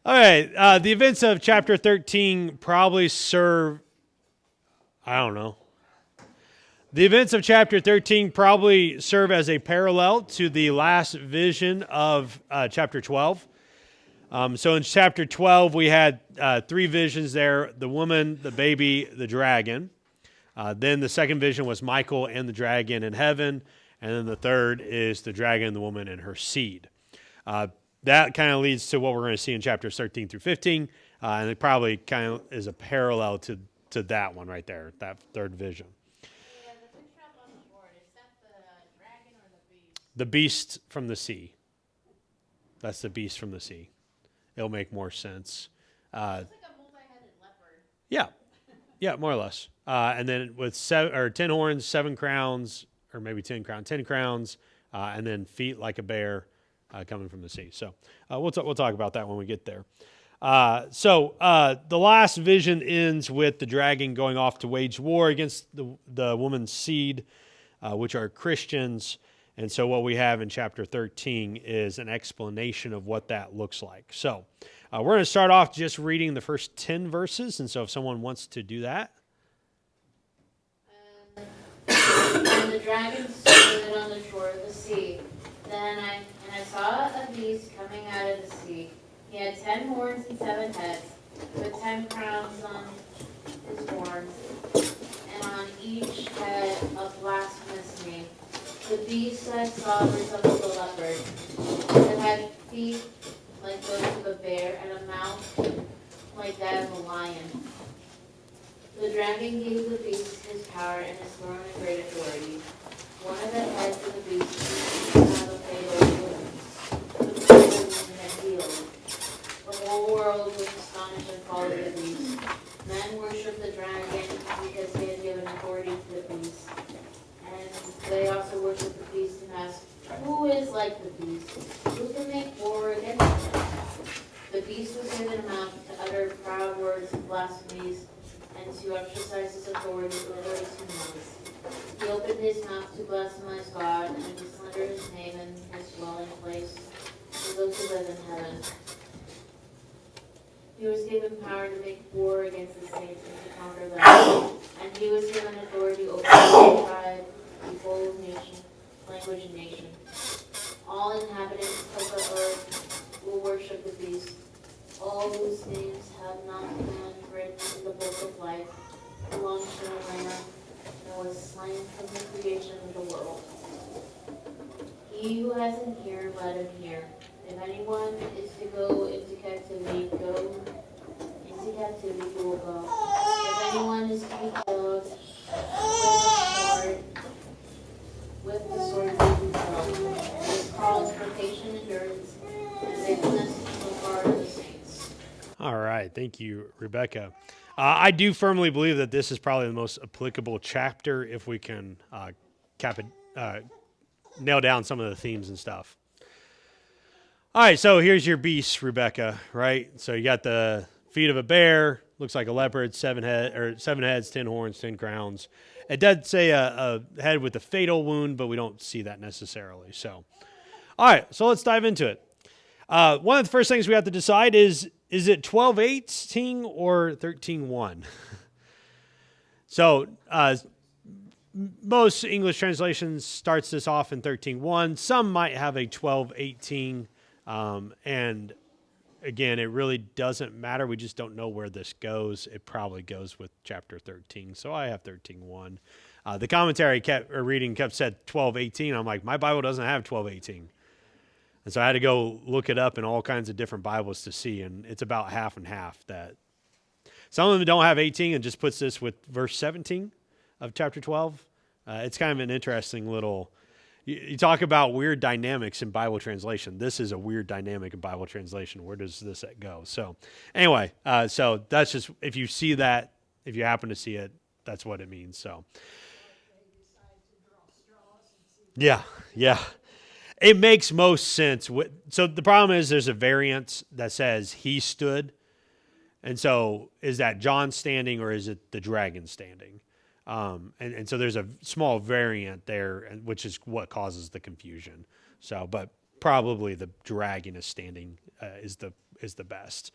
All right. The events of chapter 13 probably serve, I don't know. The events of chapter 13 probably serve as a parallel to the last vision of chapter 12. So in chapter 12, we had three visions there: the woman, the baby, the dragon. Then the second vision was Michael and the dragon in heaven. And then the third is the dragon, the woman, and her seed. That kind of leads to what we're going to see in chapters 13 through 15. And it probably kind of is a parallel to that one right there, that third vision. Yeah, the picture up on the board, is that the dragon or the beast? The beast from the sea. That's the beast from the sea. It'll make more sense. Looks like a multi-headed leopard. Yeah, yeah, more or less. And then with 10 horns, 7 crowns, or maybe 10 crowns, and then feet like a bear coming from the sea. So we'll talk about that when we get there. So the last vision ends with the dragon going off to wage war against the woman's seed, which are Christians. And so what we have in chapter 13 is an explanation of what that looks like. So we're going to start off just reading the first 10 verses. And so if someone wants to do that. And the dragon stood on the shore of the sea. Then I saw a beast coming out of the sea. He had 10 horns and 7 heads, with 10 crowns on his horns, and on each head a blasphemous name. The beast I saw resembled a leopard. It had feet like those of a bear and a mouth like that of a lion. The dragon gave the beast his power and his throne and great authority. One of the heads of the beast seemed to have a fatal wound, which the wound had healed. The whole world was astonished and followed the beast. Men worshipped the dragon because he had given authority to the beast. And they also worshipped the beast and asked, "Who is like the beast? Who can make war against him?" The beast was given a mouth to utter proud words and blasphemies, and to exercise his authority over his humans. He opened his mouth to blaspheme God and to slander his name and his dwelling place to those who live in heaven. He was given power to make war against the saints and to conquer them. And he was given authority over every tribe, people, nation, language, and nation. All inhabitants of the earth will worship the beast, all whose names have not been written in the book of life belong to the Lamb and was slain from the creation of the world. He who has an ear, let him hear. If anyone is to go into captivity, he will go. If anyone is to be killed with the sword he will kill. This calls for patient endurance and faithfulness on the part of the saints. All right. Thank you, Rebecca. I do firmly believe that this is probably the most applicable chapter if we can nail down some of the themes and stuff. All right, so here's your beast, Rebecca, right? So you got the feet of a bear, looks like a leopard, 7 heads, 10 horns, 10 crowns. It does say a head with a fatal wound, but we don't see that necessarily. So, all right, so let's dive into it. One of the first things we have to decide is it 12:18 or 13:1? So most English translations starts this off in 13:1. Some might have a 12:18, and again, it really doesn't matter. We just don't know where this goes. It probably goes with chapter 13, so I have 13:1. The commentary kept said 12:18. I'm like, my Bible doesn't have 12:18. And so I had to go look it up in all kinds of different Bibles to see, and it's about half and half. That some of them don't have 18 and just puts this with verse 17 of chapter 12. It's kind of an interesting little. You talk about weird dynamics in Bible translation. This is a weird dynamic in Bible translation. Where does this go? So anyway, so that's just, if you see that, if you happen to see it, that's what it means. So yeah. It makes most sense. So the problem is there's a variant that says he stood. And so is that John standing or is it the dragon standing? And so there's a small variant there, which is what causes the confusion. So, but probably the dragon is standing is is the best.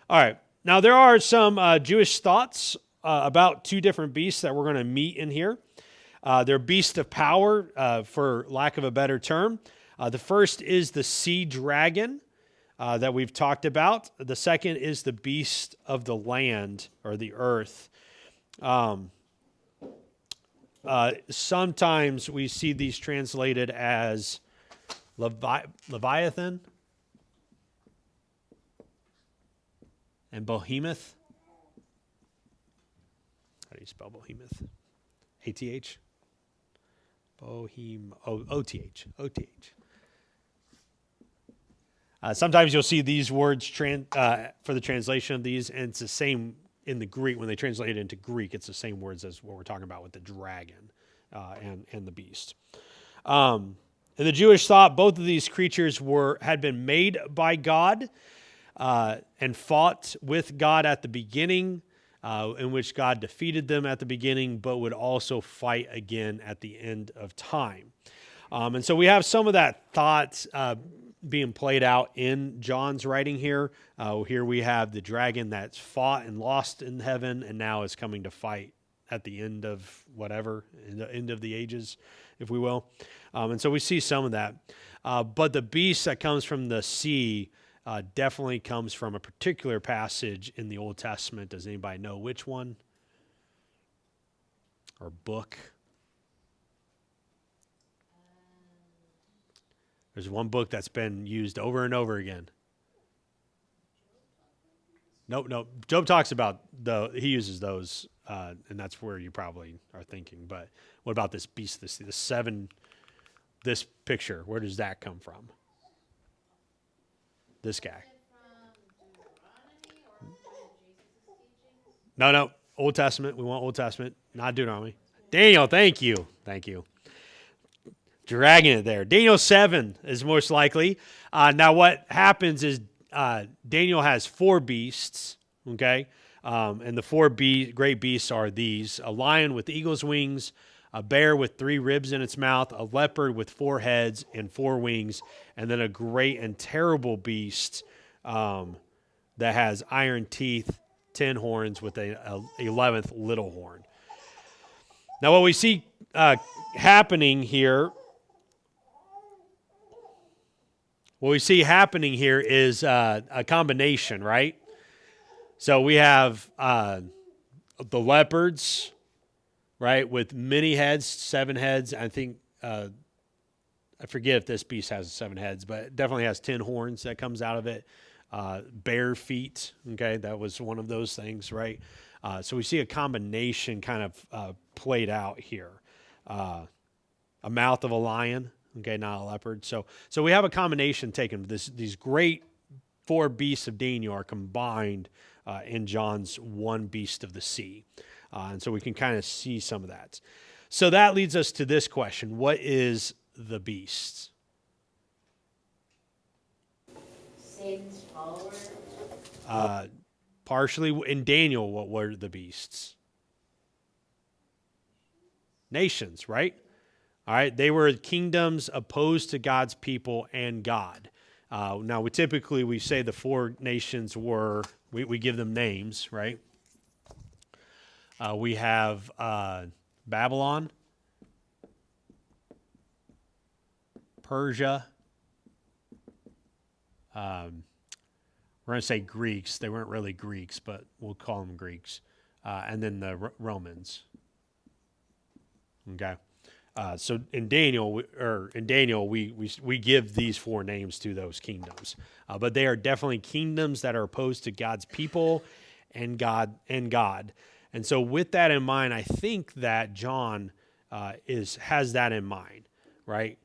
All right. Now, there are some Jewish thoughts about two different beasts that we're going to meet in here. They're beasts of power, for lack of a better term. The first is the sea dragon that we've talked about. The second is the beast of the land or the earth. Sometimes we see these translated as Leviathan and Behemoth. How do you spell Behemoth? A-T-H? O-T-H. Sometimes you'll see these words for the translation of these, and it's the same in the Greek. When they translate it into Greek, it's the same words as what we're talking about with the dragon and the beast. In the Jewish thought, both of these creatures had been made by God and fought with God at the beginning, in which God defeated them at the beginning, but would also fight again at the end of time. And so we have some of that thought being played out in John's writing here. Here we have the dragon that's fought and lost in heaven and now is coming to fight at the end of whatever, in the end of the ages, if we will. And so we see some of that. But the beast that comes from the sea definitely comes from a particular passage in the Old Testament. Does anybody know which one? Or book? There's one book that's been used over and over again. Nope. Job talks about he uses those, and that's where you probably are thinking. But what about this beast, this picture? Where does that come from? This guy. No. Old Testament. We want Old Testament, not Deuteronomy. Daniel, thank you. Dragging it there. Daniel 7 is most likely. Now what happens is Daniel has 4 beasts, okay? And the 4 great beasts are these: a lion with eagle's wings, a bear with 3 ribs in its mouth, a leopard with 4 heads and 4 wings, and then a great and terrible beast that has iron teeth, 10 horns with a 11th little horn. Now what we see happening here is a combination, right? So we have the leopards, right, with many heads, 7 heads. I think, I forget if this beast has 7 heads, but it definitely has 10 horns that comes out of it. Bare feet, okay, that was one of those things, right? So we see a combination kind of played out here. A mouth of a lion, okay, not a leopard. So we have a combination taken. These great 4 beasts of Daniel are combined in John's one beast of the sea. And so we can kind of see some of that. So that leads us to this question. What is the beast? Satan's followers. Partially in Daniel, what were the beasts? Nations, right? All right, they were kingdoms opposed to God's people and God. Now, we say the 4 nations were, we give them names, right? We have Babylon, Persia. We're going to say Greeks. They weren't really Greeks, but we'll call them Greeks. And then the Romans. Okay. So in Daniel, we give these 4 names to those kingdoms, but they are definitely kingdoms that are opposed to God's people and God. And so with that in mind, I think that John has that in mind, right?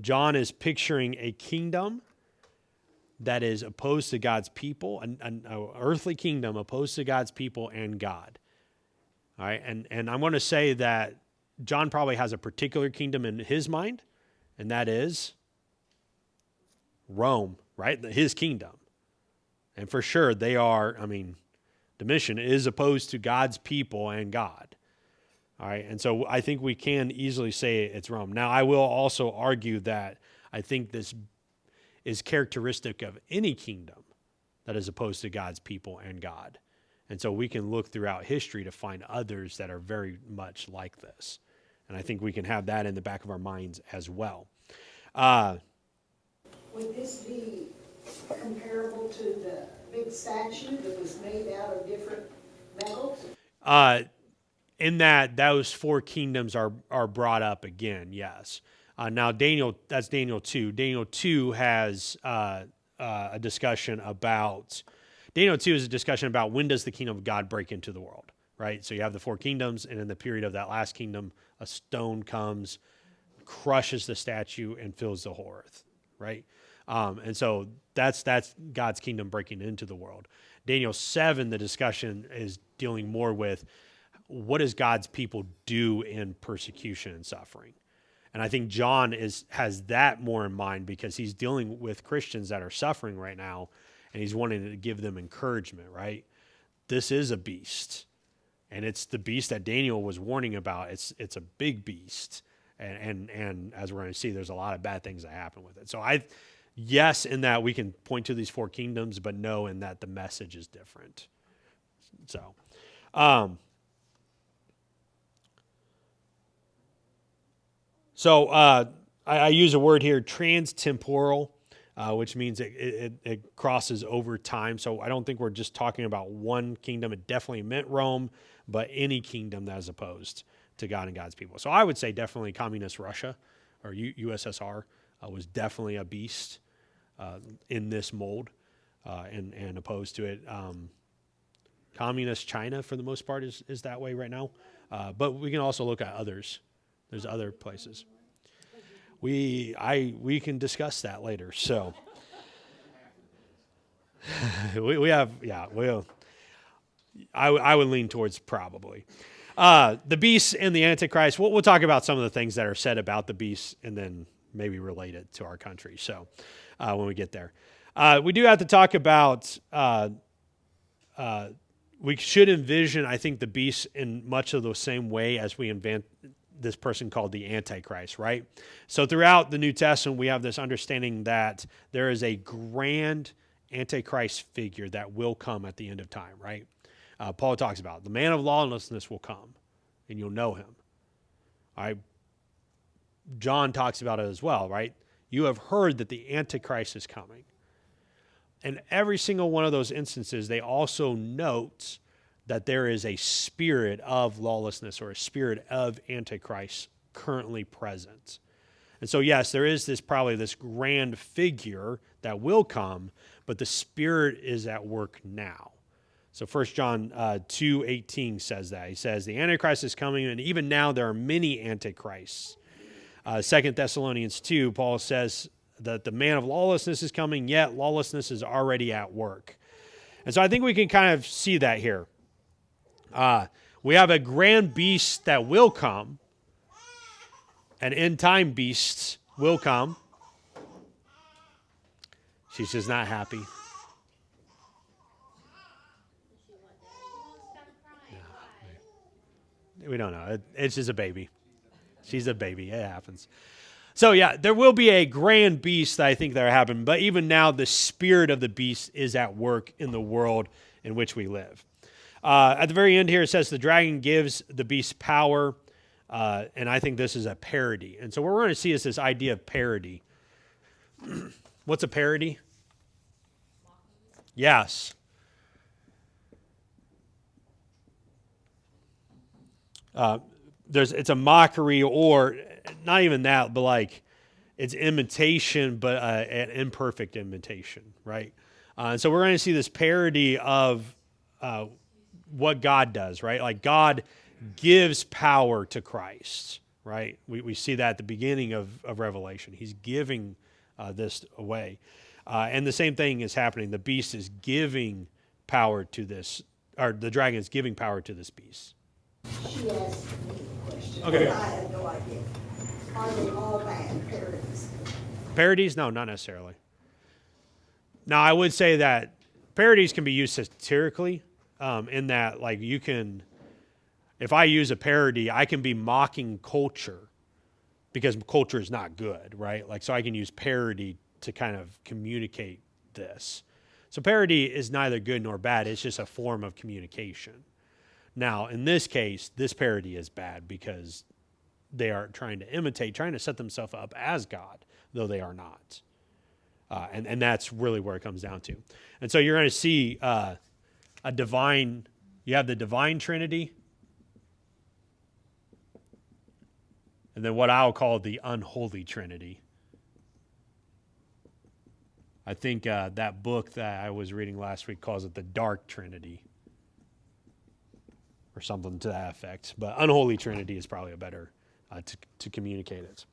John is picturing a kingdom that is opposed to God's people, an earthly kingdom opposed to God's people and God. All right, and I'm going to say that John probably has a particular kingdom in his mind, and that is Rome, right? His kingdom. And for sure, Domitian is opposed to God's people and God. All right, and so I think we can easily say it's Rome. Now, I will also argue that I think this is characteristic of any kingdom, that is opposed to God's people and God. And so we can look throughout history to find others that are very much like this. And I think we can have that in the back of our minds as well. Would this be comparable to the big statue that was made out of different metals? In that those four kingdoms are brought up again, yes. Now that's Daniel 2. Daniel 2 has a discussion about, Daniel 2 is a discussion about when does the kingdom of God break into the world, right? So you have the four kingdoms, and in the period of that last kingdom, a stone comes, crushes the statue, and fills the whole earth, right? And so that's God's kingdom breaking into the world. Daniel 7, the discussion is dealing more with what does God's people do in persecution and suffering. And I think John has that more in mind because he's dealing with Christians that are suffering right now, and he's wanting to give them encouragement, right? This is a beast, and it's the beast that Daniel was warning about. It's a big beast, and as we're going to see, there's a lot of bad things that happen with it. So yes, in that we can point to these four kingdoms, but no, in that the message is different. So, I use a word here, transtemporal, which means it crosses over time. So I don't think we're just talking about one kingdom. It definitely meant Rome, but any kingdom that is opposed to God and God's people. So I would say definitely communist Russia or USSR was definitely a beast in this mold and opposed to it. Communist China, for the most part, is that way right now. But we can also look at others. There's other places. We can discuss that later. So I would lean towards probably. The beast and the Antichrist, we'll talk about some of the things that are said about the beast and then maybe relate it to our country. So when we get there. We do have to talk about, we should envision, I think, the beast in much of the same way as we invent this person called the Antichrist, right? So throughout the New Testament, we have this understanding that there is a grand Antichrist figure that will come at the end of time, right? Paul talks about it. The man of lawlessness will come, and you'll know him. John talks about it as well, right? You have heard that the Antichrist is coming. And every single one of those instances, they also note that there is a spirit of lawlessness or a spirit of Antichrist currently present. And so, yes, there is probably this grand figure that will come, but the spirit is at work now. So 1 John 2:18 says that. He says, the Antichrist is coming, and even now there are many Antichrists. 2 Thessalonians 2, Paul says that the man of lawlessness is coming, yet lawlessness is already at work. And so I think we can kind of see that here. We have a grand beast that will come, and end-time beasts will come. She's just not happy. We don't know. It's just a baby. She's a baby. It happens. So yeah, there will be a grand beast that I think that will happen. But even now, the spirit of the beast is at work in the world in which we live. At the very end here, it says the dragon gives the beast power. And I think this is a parody. And so what we're going to see is this idea of parody. What's a parody? Yes. It's a mockery, or not even that, but like it's imitation, but an imperfect imitation, right? And so we're going to see this parody of what God does, right? Like God gives power to Christ, right? We see that at the beginning of Revelation. He's giving this away. And the same thing is happening. The beast is giving power to this, or the dragon is giving power to this beast. She asked me a question. Okay. I had no idea. Are they all bad parodies? Parodies? No, not necessarily. Now, I would say that parodies can be used satirically, in that, like, you can, if I use a parody, I can be mocking culture because culture is not good, right? Like, so I can use parody to kind of communicate this. So parody is neither good nor bad. It's just a form of communication. Now, in this case, this parody is bad because they are trying to imitate, trying to set themselves up as God, though they are not. And that's really where it comes down to. And so you're going to see a divine, you have the divine Trinity, and then what I'll call the unholy Trinity. I think that book that I was reading last week calls it the Dark Trinity or something to that effect. But unholy Trinity is probably a better to communicate it.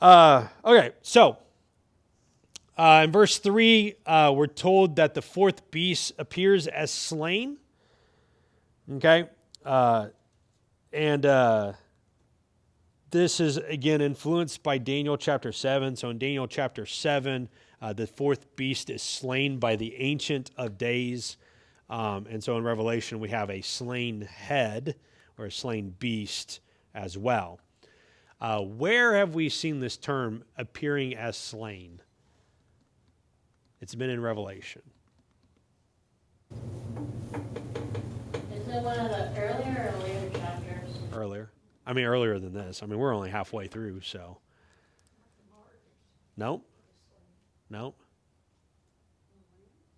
Okay, so in verse 3, we're told that the fourth beast appears as slain. Okay? And this is, again, influenced by Daniel chapter 7. So in Daniel chapter 7, the fourth beast is slain by the Ancient of Days. And so in Revelation, we have a slain head or a slain beast as well. Where have we seen this term appearing as slain? It's been in Revelation. Is it one of the earlier chapters? Earlier than this. We're only halfway through, so. Nope.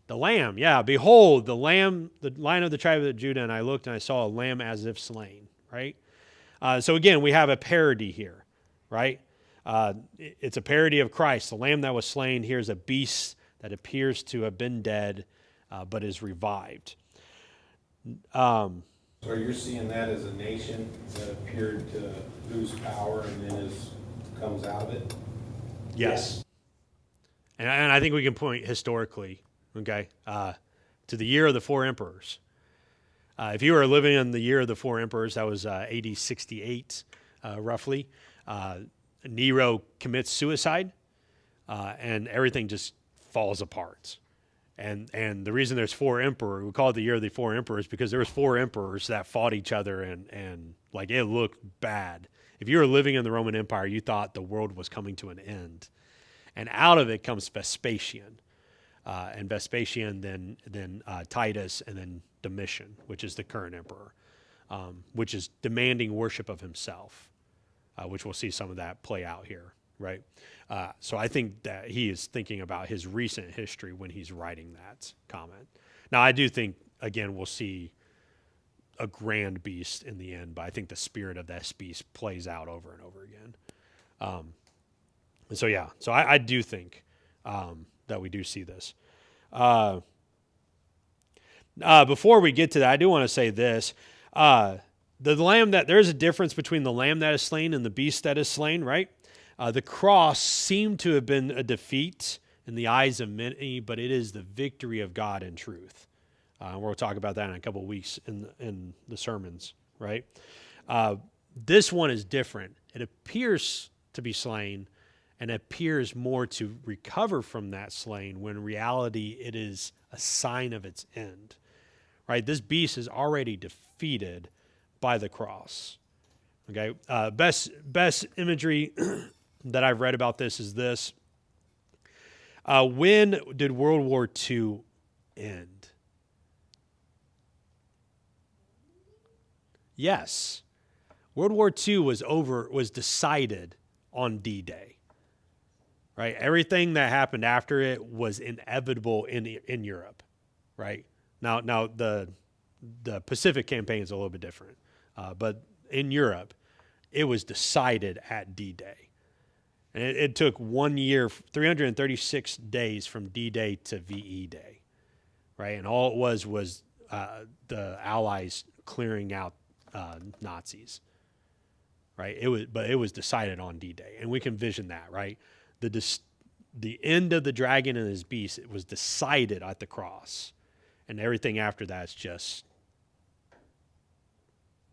The lamb, yeah. Behold, the lamb, the Lion of the tribe of Judah, and I looked and I saw a lamb as if slain, right? So again, we have a parody here, right? It's a parody of Christ. The lamb that was slain, here's a beast that appears to have been dead, but is revived. So you're seeing that as a nation that appeared to lose power and then comes out of it? Yes. And I think we can point historically, okay, to the year of the four emperors. If you were living in the year of the four emperors, that was AD 68, roughly. Nero commits suicide, and everything just falls apart. And the reason there's four emperors, we call it the year of the four emperors, because there was four emperors that fought each other, and like it looked bad. If you were living in the Roman Empire, you thought the world was coming to an end. And out of it comes Vespasian. And Vespasian, then Titus, and then Domitian, which is the current emperor, which is demanding worship of himself, which we'll see some of that play out here, right? So I think that he is thinking about his recent history when he's writing that comment. Now, I do think, again, we'll see a grand beast in the end, but I think the spirit of that beast plays out over and over again. And so, yeah, so I do think that we do see this. Before we get to that, I do want to say this. There's a difference between the lamb that is slain and the beast that is slain, right? The cross seemed to have been a defeat in the eyes of many, but it is the victory of God in truth. We'll talk about that in a couple of weeks in the sermons, right? This one is different. It appears to be slain and appears more to recover from that slain when in reality it is a sign of its end, right? This beast is already defeated by the cross, okay? Best imagery that I've read about this is this. When did World War II end? Yes. World War II was decided on D-Day. Right? Everything that happened after it was inevitable in Europe, right? Now the Pacific campaign is a little bit different, but in Europe, it was decided at D-Day. And it took 1 year, 336 days from D-Day to VE Day, right? And all it was the Allies clearing out Nazis, right? It was decided on D-Day, and we can vision that, right? The end of the dragon and his beast, it was decided at the cross. And everything after that's just,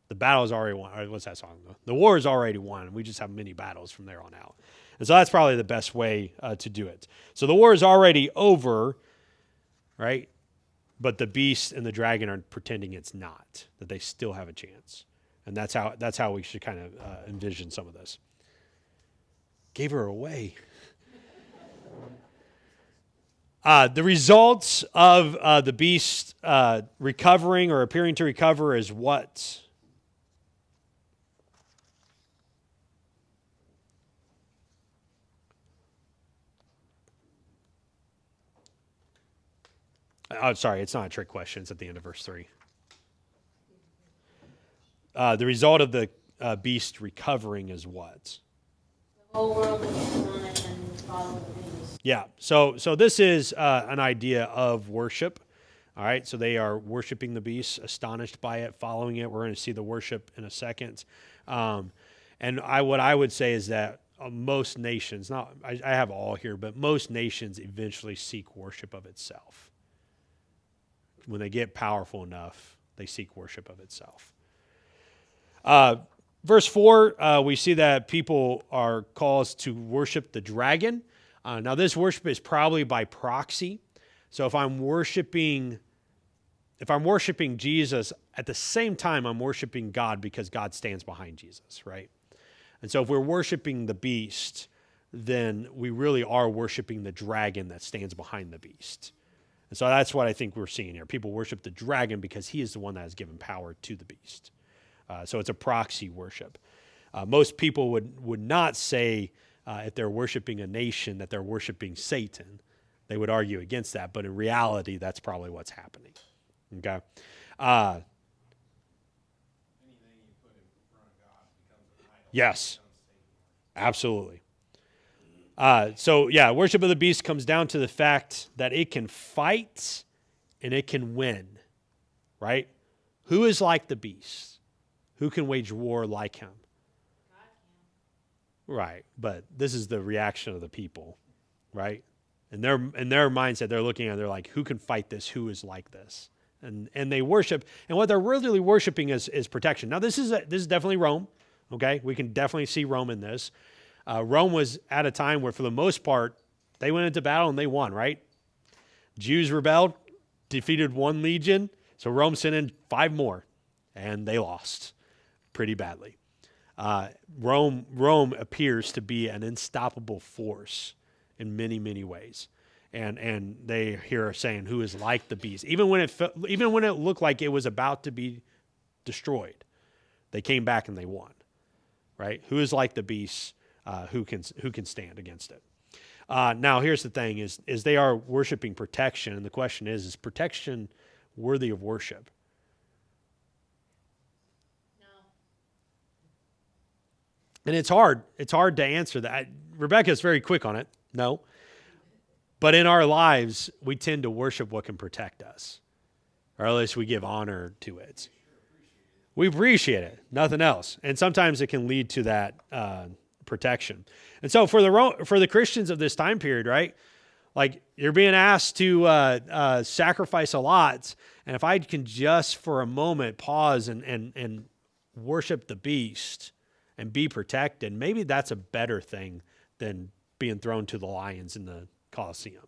the battle is already won. What's that song? The war is already won. We just have many battles from there on out. And so that's probably the best way to do it. So the war is already over, right? But the beast and the dragon are pretending it's not, that they still have a chance. And that's how we should kind of envision some of this. Gave her away. The results of the beast recovering or appearing to recover is what? Oh, sorry, it's not a trick question. It's at the end of verse 3. The result of the beast recovering is what? The whole world will be astonished and follow the beast. Yeah, so this is an idea of worship. All right, so they are worshiping the beast, astonished by it, following it. We're going to see the worship in a second. And what I would say is that most nations, I have all here, but most nations eventually seek worship of itself. When they get powerful enough, they seek worship of itself. Verse 4, we see that people are caused to worship the dragon. Now, this worship is probably by proxy. So if I'm worshiping Jesus, at the same time, I'm worshiping God because God stands behind Jesus, right? And so if we're worshiping the beast, then we really are worshiping the dragon that stands behind the beast. And so that's what I think we're seeing here. People worship the dragon because he is the one that has given power to the beast. So it's a proxy worship. Most people would not say if they're worshiping a nation that they're worshiping Satan. They would argue against that, but in reality, that's probably what's happening. Okay? Anything you put in front of God becomes an idol. Yes, absolutely. So worship of the beast comes down to the fact that it can fight and it can win, right? Who is like the beast? Who can wage war like him? God can. Right, but this is the reaction of the people, right? In their mindset, they're looking at it, they're like, who can fight this? Who is like this? And they worship, and what they're really worshiping is protection. Now, this is definitely Rome, okay? We can definitely see Rome in this. Rome was at a time where, for the most part, they went into battle and they won, right? Jews rebelled, defeated one legion, so Rome sent in 5 more, and they lost pretty badly. Rome appears to be an unstoppable force in many, many ways. And they here are saying, who is like the beast? Even when it looked like it was about to be destroyed, they came back and they won, right? Who is like the beast? Who can stand against it? Now, here's the thing: is they are worshiping protection, and the question is protection worthy of worship? No. And it's hard. It's hard to answer that. Rebecca's very quick on it. No. But in our lives, we tend to worship what can protect us, or at least we give honor to it. We appreciate it, nothing else. And sometimes it can lead to that protection. And so for the Christians of this time period, right? Like, you're being asked to sacrifice a lot. And if I can just for a moment pause and worship the beast and be protected, maybe that's a better thing than being thrown to the lions in the Colosseum,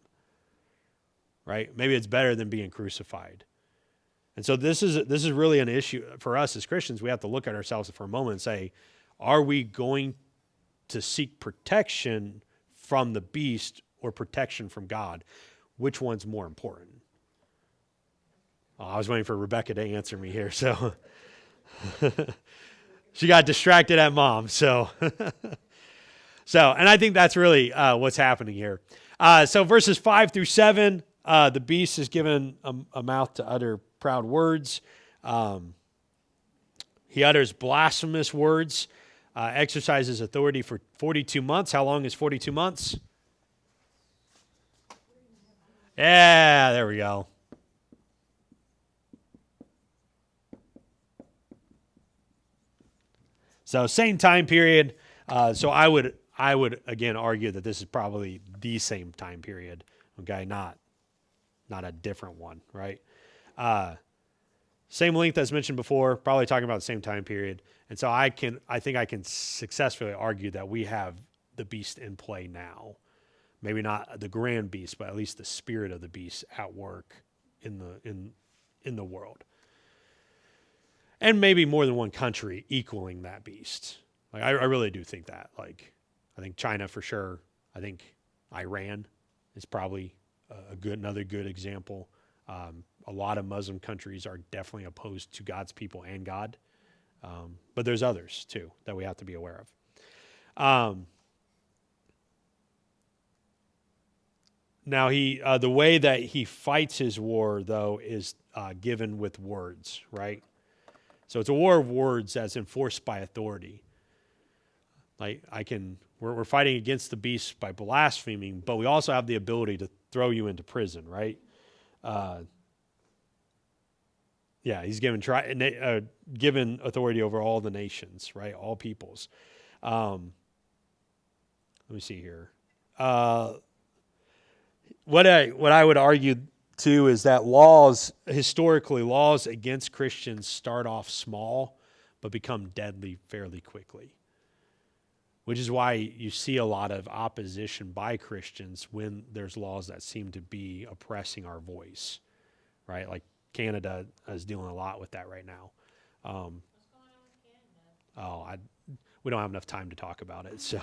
right? Maybe it's better than being crucified. And so this is really an issue for us as Christians. We have to look at ourselves for a moment and say, are we going to seek protection from the beast or protection from God? Which one's more important? Oh, I was waiting for Rebecca to answer me here, so she got distracted at mom. So, and I think that's really what's happening here. So verses 5 through 7, the beast is given a mouth to utter proud words. He utters blasphemous words, exercises authority for 42 months. How long is 42 months? Yeah, there we go. So same time period. So I would again argue that this is probably the same time period. Okay, not a different one, right? Same length as mentioned before, probably talking about the same time period. And so I think I can successfully argue that we have the beast in play now. Maybe not the grand beast, but at least the spirit of the beast at work in the world. And maybe more than one country equaling that beast. Like I really do think that. Like, I think China for sure. I think Iran is probably another good example. A lot of Muslim countries are definitely opposed to God's people and God. But there's others too that we have to be aware of. Now the way that he fights his war though is given with words, right? So it's a war of words that's enforced by authority. Like we're fighting against the beast by blaspheming, but we also have the ability to throw you into prison, right? He's given authority over all the nations, right? All peoples. Let me see here. What I would argue too is that historically laws against Christians start off small, but become deadly fairly quickly. Which is why you see a lot of opposition by Christians when there's laws that seem to be oppressing our voice, right? Like Canada is dealing a lot with that right now. What's going on with Canada? We don't have enough time to talk about it, so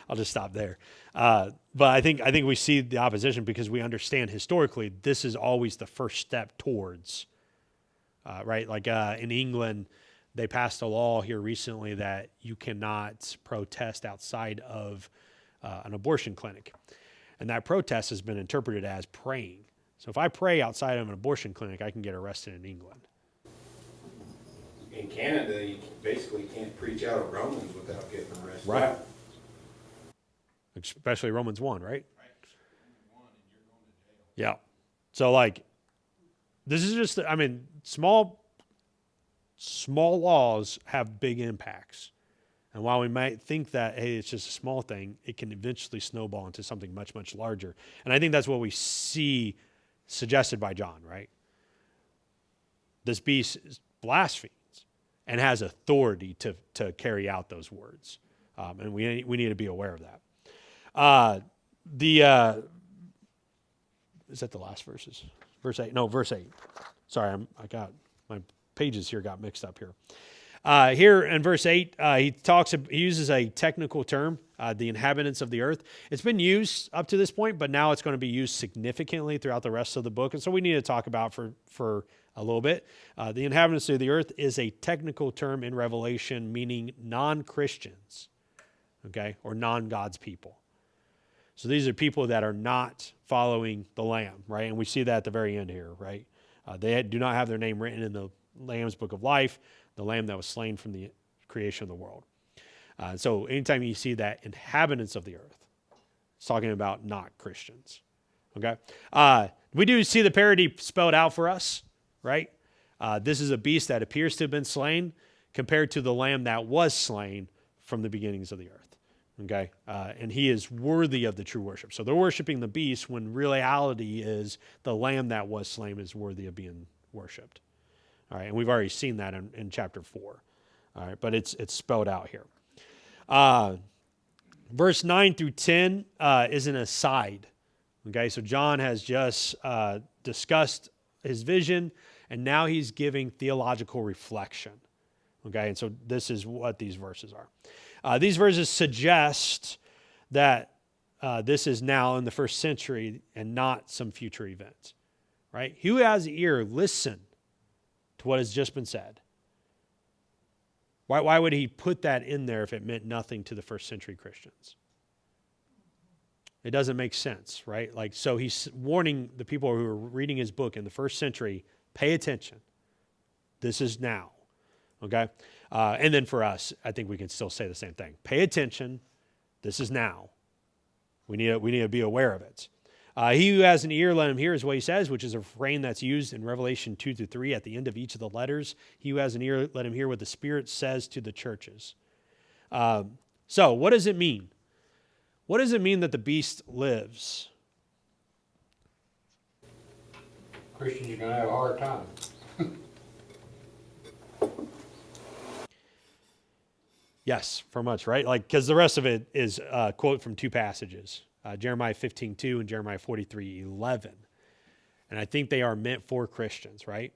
I'll just stop there. But I think we see the opposition because we understand historically this is always the first step towards, right? Like in England, they passed a law here recently that you cannot protest outside of an abortion clinic. And that protest has been interpreted as praying. So if I pray outside of an abortion clinic, I can get arrested in England. In Canada, you basically can't preach out of Romans without getting arrested. Right. Especially Romans 1, right? Yeah. So like, this is just, small laws have big impacts. And while we might think that, hey, it's just a small thing, it can eventually snowball into something much, much larger. And I think that's what we see suggested by John, right? This beast blasphemes and has authority to carry out those words. And we need to be aware of that. Is that the last verses? Verse 8. No, verse 8. Sorry, I got my pages here got mixed up here. Here in verse 8, he uses a technical term, the inhabitants of the earth. It's been used up to this point, but now it's going to be used significantly throughout the rest of the book. And so we need to talk about for a little bit. The inhabitants of the earth is a technical term in Revelation meaning non-Christians, okay, or non-God's people. So these are people that are not following the Lamb, right? And we see that at the very end here, right? They do not have their name written in the Lamb's Book of Life, the Lamb that was slain from the creation of the world. So anytime you see that inhabitants of the earth, it's talking about not Christians, okay? We do see the parody spelled out for us, right? This is a beast that appears to have been slain compared to the Lamb that was slain from the beginnings of the earth. Okay, and he is worthy of the true worship. So they're worshiping the beast when reality is the Lamb that was slain is worthy of being worshipped. All right, and we've already seen that in chapter 4. All right, but it's spelled out here. Verse 9 through 10 is an aside. Okay, so John has just discussed his vision, and now he's giving theological reflection. Okay, and so this is what these verses are. These verses suggest that this is now in the first century and not some future event, right? Who has ear, listen to what has just been said. Why would he put that in there if it meant nothing to the first century Christians? It doesn't make sense, right? Like, so he's warning the people who are reading his book in the first century, pay attention. This is now, okay? And then for us, I think we can still say the same thing. Pay attention. This is now. We need to be aware of it. He who has an ear, let him hear is what he says, which is a refrain that's used in Revelation 2-3 at the end of each of the letters. He who has an ear, let him hear what the Spirit says to the churches. So what does it mean? What does it mean that the beast lives? Christians are going to have a hard time. Yes, for much, right? Like, because the rest of it is a quote from two passages, Jeremiah 15:2 and Jeremiah 43:11. And I think they are meant for Christians, right?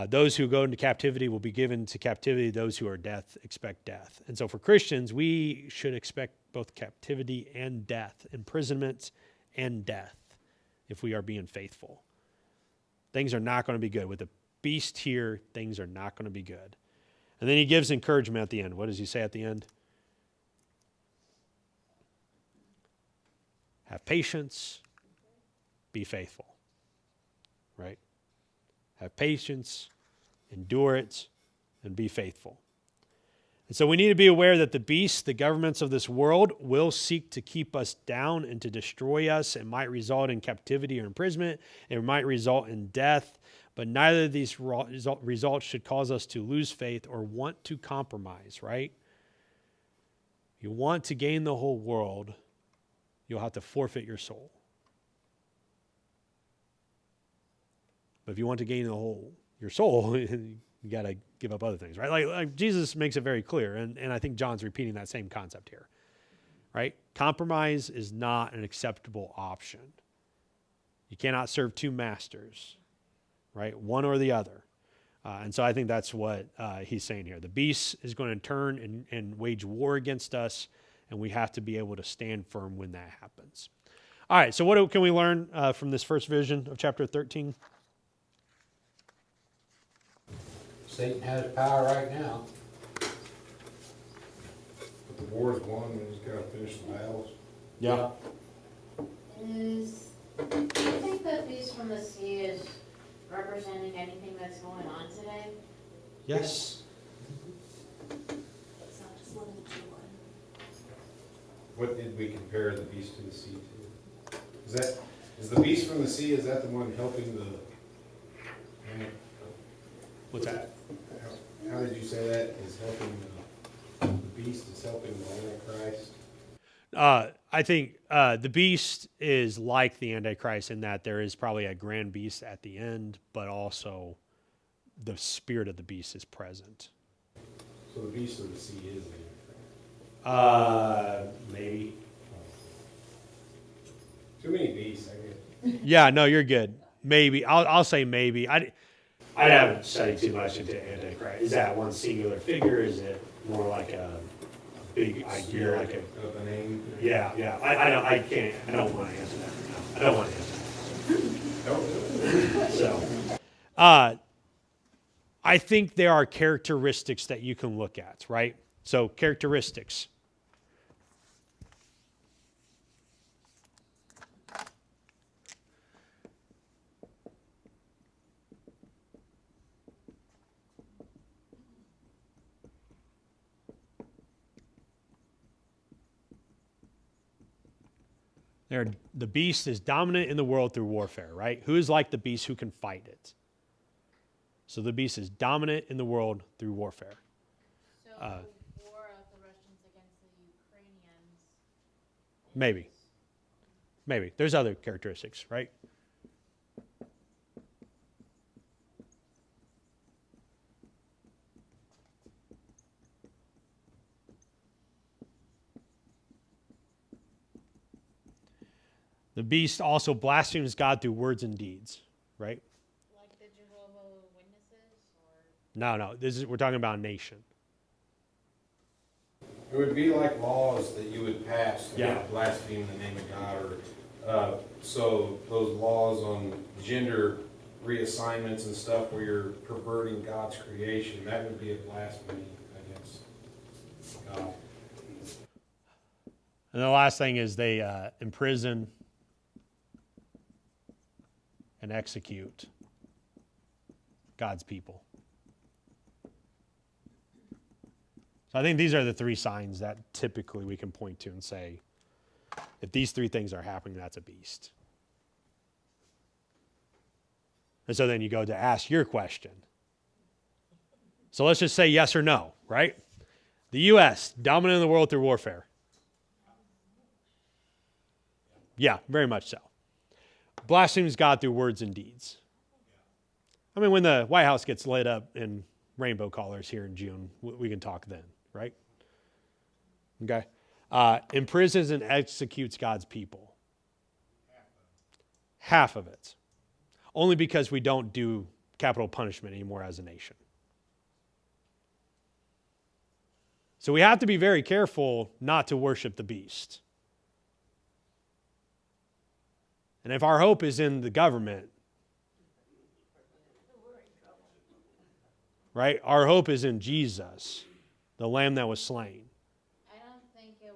Those who go into captivity will be given to captivity. Those who are death expect death. And so for Christians, we should expect both captivity and death, imprisonment and death. if we are being faithful. Things are not going to be good. With the beast here, things are not going to be good. And then he gives encouragement at the end. What does he say at the end? Have patience, be faithful. Right? Have patience, endure it, and be faithful. And so we need to be aware that the beasts, the governments of this world, will seek to keep us down and to destroy us. It might result in captivity or imprisonment. It might result in death. But neither of these results should cause us to lose faith or want to compromise, right? You want to gain the whole world, you'll have to forfeit your soul. But if you want to gain your soul, you got to give up other things, right? Like Jesus makes it very clear, and I think John's repeating that same concept here, right? Compromise is not an acceptable option. You cannot serve two masters, right? One or the other. And so I think that's what he's saying here. The beast is going to turn and wage war against us, and we have to be able to stand firm when that happens. All right, so what can we learn from this first vision of chapter 13? Satan has power right now. But the war's won, we just gotta finish the battles. Yeah. Do you think that beast from the sea is representing anything that's going on today? Yes. It's not just limited to one. What did we compare the beast to the sea to? Is the beast from the sea, is that the one helping the, What's that? how did you say that? Is helping the beast is helping the Antichrist? I think the beast is like the Antichrist in that there is probably a grand beast at the end, but also the spirit of the beast is present. So the beast of the sea is the Antichrist. Maybe. Too many beasts, I guess. Yeah, no, you're good. Maybe. I'll say maybe. I haven't studied too much into Antichrist. Is that one singular figure? Is it more like a big idea, like a... Of a name? Yeah. I can't. I don't want to answer that right now. I don't want to answer Don't do that. So, I think there are characteristics that you can look at, right? So, characteristics. The beast is dominant in the world through warfare, right? Who is like the beast who can fight it? So the beast is dominant in the world through warfare. So the war of the Russians against the Ukrainians. Maybe. There's other characteristics, right? The beast also blasphemes God through words and deeds, right? Like the Jehovah's Witnesses, or? No. We're talking about a nation. It would be like laws that you would pass, Yeah. like blaspheme the name of God, or, so those laws on gender reassignments and stuff where you're perverting God's creation, that would be a blasphemy against God. And the last thing is they imprison and execute God's people. So I think these are the three signs that typically we can point to and say, if these three things are happening, that's a beast. And so then you go to ask your question. So let's just say yes or no, right? The U.S., dominant in the world through warfare. Yeah, very much so. Blasphemes God through words and deeds. I mean, when the White House gets lit up in rainbow colors here in June, we can talk then, right? Okay. Imprisons and executes God's people. Half of it. Only because we don't do capital punishment anymore as a nation. So we have to be very careful not to worship the beast. And if our hope is in the government, right? Our hope is in Jesus, the Lamb that was slain. I don't think it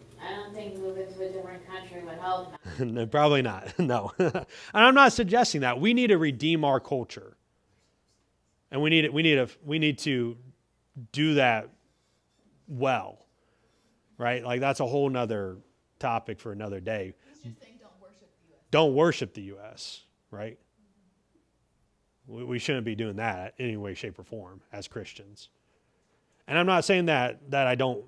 would. I don't think moving to a different country would help. No, probably not. No. And I'm not suggesting that. We need to redeem our culture. And we need to do that well. Right? Like that's a whole nother topic for another day. He's just saying don't worship the U.S. Don't worship the US, right? We shouldn't be doing that in any way, shape, or form as Christians. And I'm not saying that I don't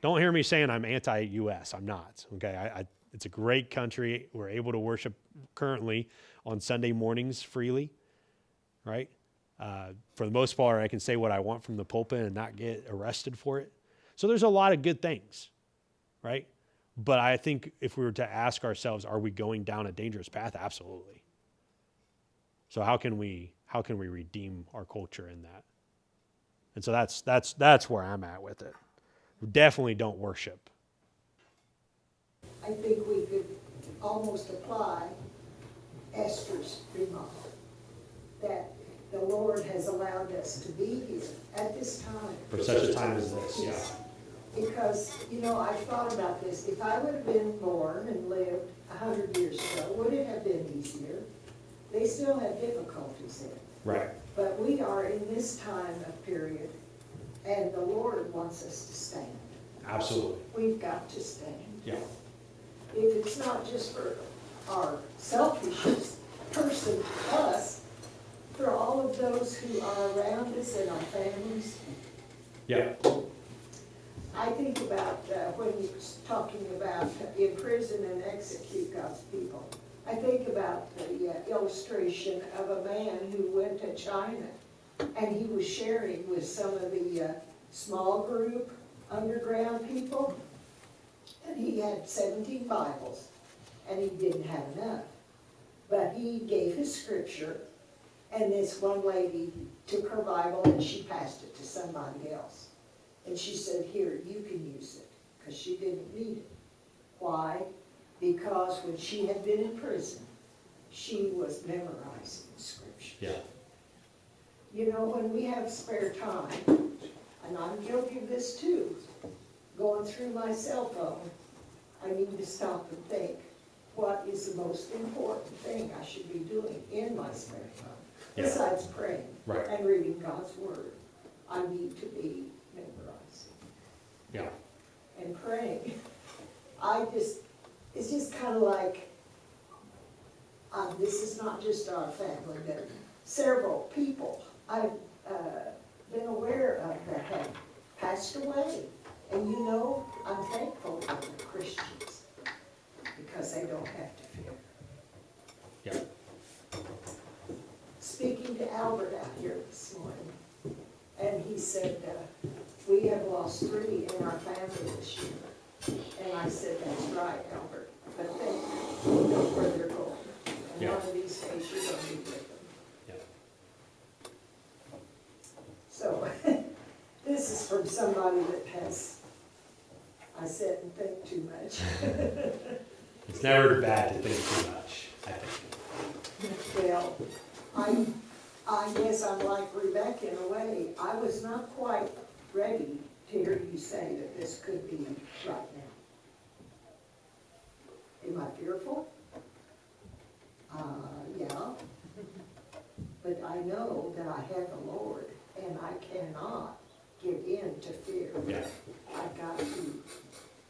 hear me saying I'm anti-US. I'm not. Okay, it's a great country. We're able to worship currently on Sunday mornings freely, right? For the most part, I can say what I want from the pulpit and not get arrested for it. So there's a lot of good things, right? But I think if we were to ask ourselves, are we going down a dangerous path? Absolutely. So how can we redeem our culture in that? And so that's where I'm at with it. We definitely don't worship. I think we could almost apply Esther's remark that the Lord has allowed us to be here at this time. For such a time as this, yeah. Because, I've thought about this. If I would have been born and lived 100 years ago, would it have been easier? They still have difficulties there. Right. But we are in this time of period, and the Lord wants us to stand. Absolutely. We've got to stand. Yeah. If it's not just for our selfish person, us, for all of those who are around us and our families. Yeah. I think about when you're talking about imprison and execute God's people. I think about the illustration of a man who went to China, and he was sharing with some of the small group underground people, and he had 17 Bibles, and he didn't have enough. But he gave his scripture, and this one lady took her Bible and she passed it to somebody else. And she said, here, you can use it, because she didn't need it. Why? Because when she had been in prison, she was memorizing scripture. Yeah. When we have spare time, and I'm guilty of this too, going through my cell phone, I need to stop and think, what is the most important thing I should be doing in my spare time? Yeah. Besides praying Right. and reading God's word, I need to be memorizing Yeah. and praying. It's just kind of like, this is not just our family, but several people I've been aware of that have passed away. And I'm thankful for the Christians, because they don't have to fear. Yeah. Speaking to Albert out here this morning, and he said, we have lost 3 in our family this year. And I said, that's right, Albert, but they know where they're going. And Yeah. one of these days you're going to be with them. Yeah. So, this is from somebody that has, I sit and think too much. It's never bad to think too much, I think. Well, I guess I'm like Rebecca in a way. I was not quite ready to hear you say that this could be right now. Am I fearful? Yeah. But I know that I have the Lord, and I cannot give in to fear. Yeah. I've got to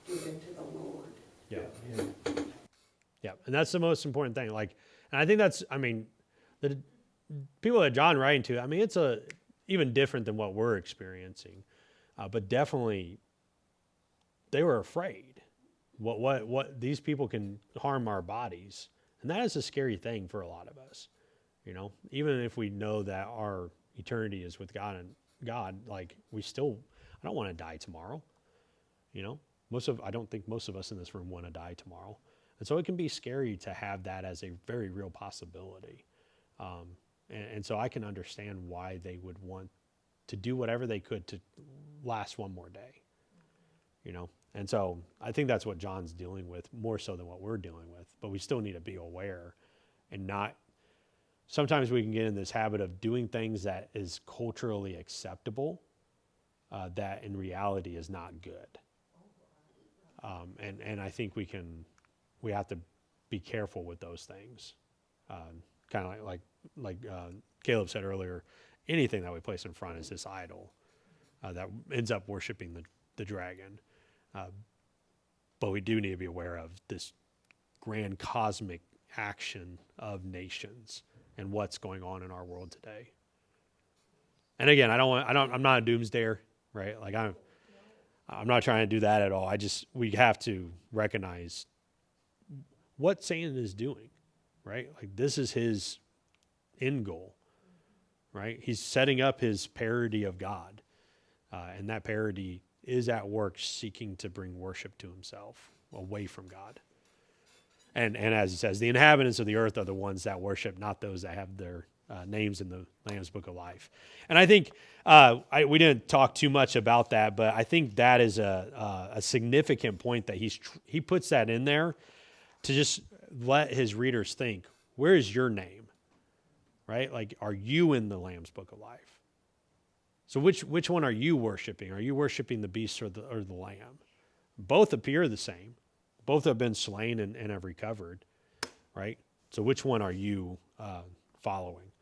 give in to the Lord. Yeah. Yeah. And that's the most important thing. And I think the people that John writing to, it's even different than what we're experiencing. But definitely they were afraid. What these people can harm our bodies. And that is a scary thing for a lot of us. Even if we know that our eternity is with God and God, we still, I don't want to die tomorrow. I don't think most of us in this room want to die tomorrow. And so it can be scary to have that as a very real possibility. And so I can understand why they would want to do whatever they could to last one more day. you know? And so I think that's what John's dealing with more so than what we're dealing with, but we still need to be aware and not, sometimes we can get in this habit of doing things that is culturally acceptable, that in reality is not good. And I think we have to be careful with those things. Kind of like Caleb said earlier, anything that we place in front is this idol that ends up worshiping the dragon. But we do need to be aware of this grand cosmic action of nations and what's going on in our world today. And again, I'm not a doomsdayer, right? Like I'm not trying to do that at all. We have to recognize what Satan is doing, right? Like this is his end goal, right? He's setting up his parody of God. And that parody is at work seeking to bring worship to himself away from God. And as it says, the inhabitants of the earth are the ones that worship, not those that have their names in the Lamb's Book of Life. And I think we didn't talk too much about that, but I think that is a significant point that he puts that in there to just let his readers think, where is your name? Right? Like, are you in the Lamb's Book of Life? So which one are you worshiping? Are you worshiping the beast or the lamb? Both appear the same. Both have been slain and have recovered, right? So which one are you following?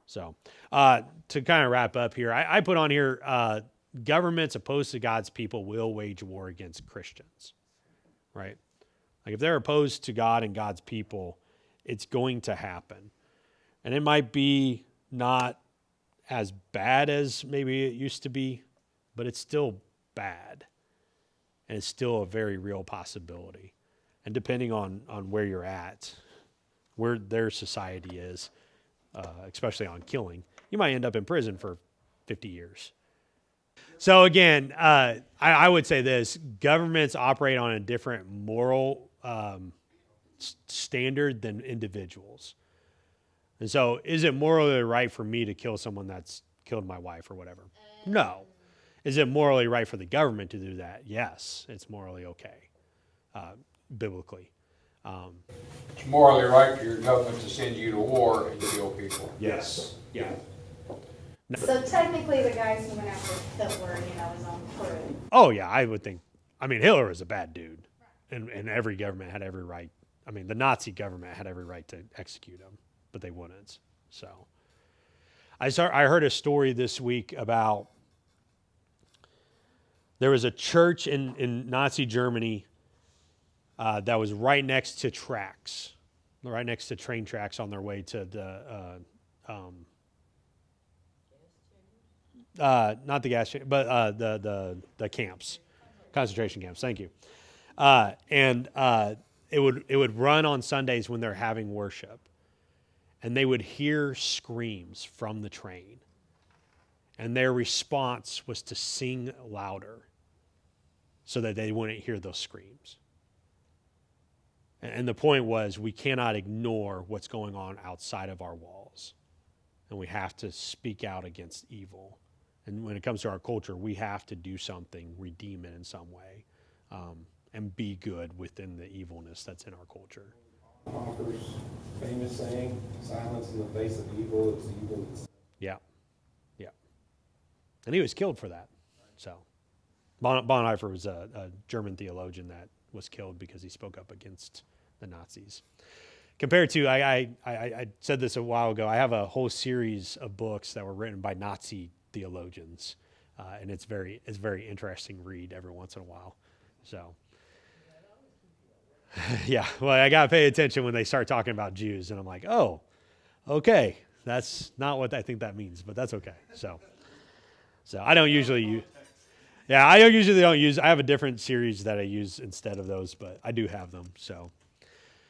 So to kind of wrap up here, I put on here, governments opposed to God's people will wage war against Christians, right? Like if they're opposed to God and God's people, it's going to happen. And it might be not as bad as maybe it used to be, but it's still bad. And it's still a very real possibility. And depending on where you're at, where their society is, especially on killing, you might end up in prison for 50 years. So again, I would say this, governments operate on a different moral standard than individuals. And so is it morally right for me to kill someone that's killed my wife or whatever? No. Is it morally right for the government to do that? Yes, it's morally okay, biblically. It's morally right for your government to send you to war and kill people. Yes. Yeah. So technically the guys who went after Hitler, is on crew. Oh, yeah, I would think. I mean, Hitler was a bad dude, and every government had every right. I mean, the Nazi government had every right to execute him, but they wouldn't. So I heard a story this week about there was a church in Nazi Germany that was right next to tracks, right next to train tracks on their way to the, not the gas chamber, but the camps, concentration camps. Thank you. And it would run on Sundays when they're having worship, and they would hear screams from the train, and their response was to sing louder so that they wouldn't hear those screams. And the point was, we cannot ignore what's going on outside of our walls, and we have to speak out against evil. And when it comes to our culture, we have to do something, redeem it in some way, and be good within the evilness that's in our culture. Hawker's famous saying, silence in the face of evil is evil itself. Yeah. Yeah. And he was killed for that. So Bonhoeffer was a German theologian that was killed because he spoke up against the Nazis. Compared to, I said this a while ago, I have a whole series of books that were written by Nazi theologians, and it's very interesting read every once in a while. So, yeah, well, I got to pay attention when they start talking about Jews, and I'm like, oh, okay, that's not what I think that means, but that's okay. So I don't usually use, I usually don't use, I have a different series that I use instead of those, but I do have them, so.